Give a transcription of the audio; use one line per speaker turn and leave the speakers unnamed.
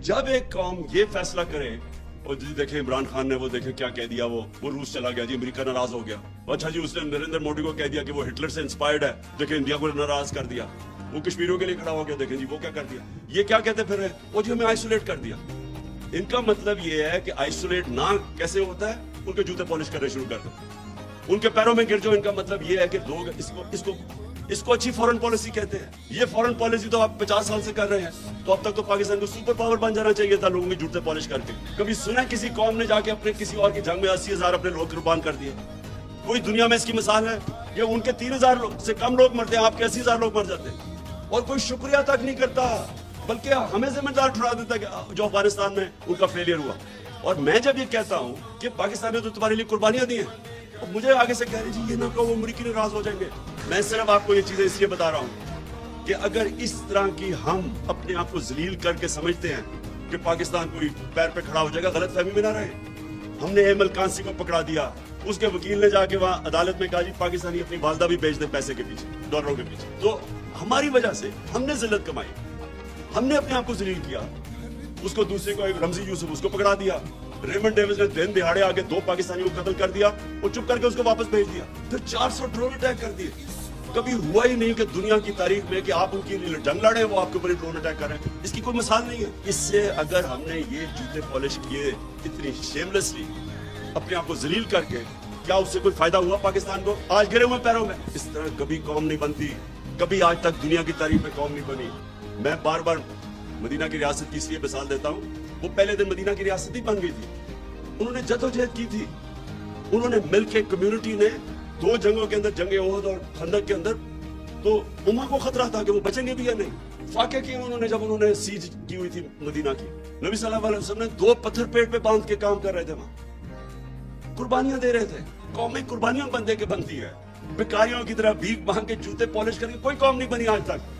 جب ایک قوم یہ فیصلہ کرے اور جی دیکھیں عمران خان نے وہ دیکھیں کیا کہہ دیا، وہ روس چلا گیا جی، امریکہ ناراض ہو گیا، اچھا جی اس نے نریندر مودی کو کہہ دیا کہ وہ ہٹلر سے انسپائرڈ ہے، دیکھیں انڈیا کو ناراض کر دیا، وہ کشمیریوں کے لیے کھڑا ہو گیا، دیکھیں جی وہ کیا کر دیا، یہ کیا کہتے پھر ہے وہ جی ہمیں آئسولیٹ کر دیا۔ ان کا مطلب یہ ہے کہ آئسولیٹ نہ کیسے ہوتا ہے، ان کے جوتے پالش کرنے شروع کر دو، ان کے پیروں میں گر جاؤ۔ ان کا مطلب یہ ہے کہ لوگ اس کو اچھی فورن پالیسی کہتے ہیں۔ یہ فورن پالیسی تو آپ 50 سال سے کر رہے ہیں، تو اب تک تو پاکستان کو سپر پاور بن جانا چاہیے تھا لوگوں کے جوتے پالش کر کے۔ کبھی سنا کسی قوم نے جا کے اپنے کسی اور کی جنگ میں 80,000 اپنے لوگ قربان کر دیے؟ کوئی دنیا میں اس کی مثال ہے؟ یہ ان کے 3,000 سے کم لوگ مرتے ہیں، آپ کے 80,000 لوگ مر جاتے ہیں، اور کوئی شکریہ تک نہیں کرتا، بلکہ ہمیں ذمہ دار ٹھہرا دیتا کہ جو افغانستان میں ان کا فیلئر ہوا۔ اور میں جب یہ کہتا ہوں کہ پاکستان نے تو تمہارے لیے قربانیاں دی ہیں، مجھے آگے سے کہہ رہے جی یہ نہ کہو امریکی ناراض ہو جائیں گے۔ میں صرف آپ کو یہ چیزیں اس لیے بتا رہا ہوں کہ اگر اس طرح کی ہم اپنے آپ کو ذلیل کر کے سمجھتے ہیں کہ پاکستان کوئی پیر پہ کھڑا ہو جائے گا، غلط فہمی میں نہ رہے۔ ہم نے ایمل کانسی کو پکڑا دیا، اس کے وکیل نے جا کے وہاں عدالت میں کہا جی پاکستانی اپنی والدہ بھی بیچ دیں پیسے کے پیچھے، ڈالروں کے پیچھے۔ تو ہماری وجہ سے ہم نے ذلت کمائی، ہم نے اپنے آپ کو ذلیل کیا۔ اس کو دوسرے کو ایک رمزی یوسف اس کو پکڑا دیا، ریمنڈ ڈیوس نے دن دہاڑے آگے 2 پاکستانیوں کو قتل کر دیا، وہ چپ کر کے اس کو واپس بھیج دیا، پھر 400 ڈرون اٹیک کر دیے۔ کبھی ہوا ہی نہیں کہ دنیا کی تاریخ میں کہ آپ ان کی جنگ لڑے وہ آپ کے اوپر ڈرون اٹیک کر رہے ہیں، اس کی کوئی مثال نہیں ہے۔ اس سے اگر ہم نے یہ جوتے پالش کیے اتنی شیملیسلی اپنے آپ کو ذلیل کر کے، کیا اس سے کوئی فائدہ ہوا پاکستان کو؟ آج گرے ہوئے پیروں میں۔ اس طرح کبھی قوم نہیں بنتی، کبھی آج تک دنیا کی تاریخ میں قوم نہیں بنی۔ میں بار بار مدینہ کی ریاست کی اس لیے مثال دیتا ہوں، وہ پہلے دن مدینہ کی ریاست ہی بن گئی تھی، انہوں نے جدوجہد کی تھی، انہوں نے مل کے کمیونٹی نے 2 جنگوں کے اندر، جنگ احد اور خندق کے اندر، تو امہ کو خطرہ تھا کہ وہ بچیں گے بھی یا نہیں۔ فاقے کیے انہوں نے، جب انہوں نے سیج کی ہوئی تھی مدینہ کی، نبی صلی اللہ علیہ وسلم نے 2 پتھر پیٹ پہ باندھ کے کام کر رہے تھے، وہاں قربانیاں دے رہے تھے۔ قومیں قربانیاں بندے کے بنتی ہے، بھکاریوں کی طرح بھیک مانگ کے جوتے پالش کر کے کوئی قوم نہیں بنی آج تک۔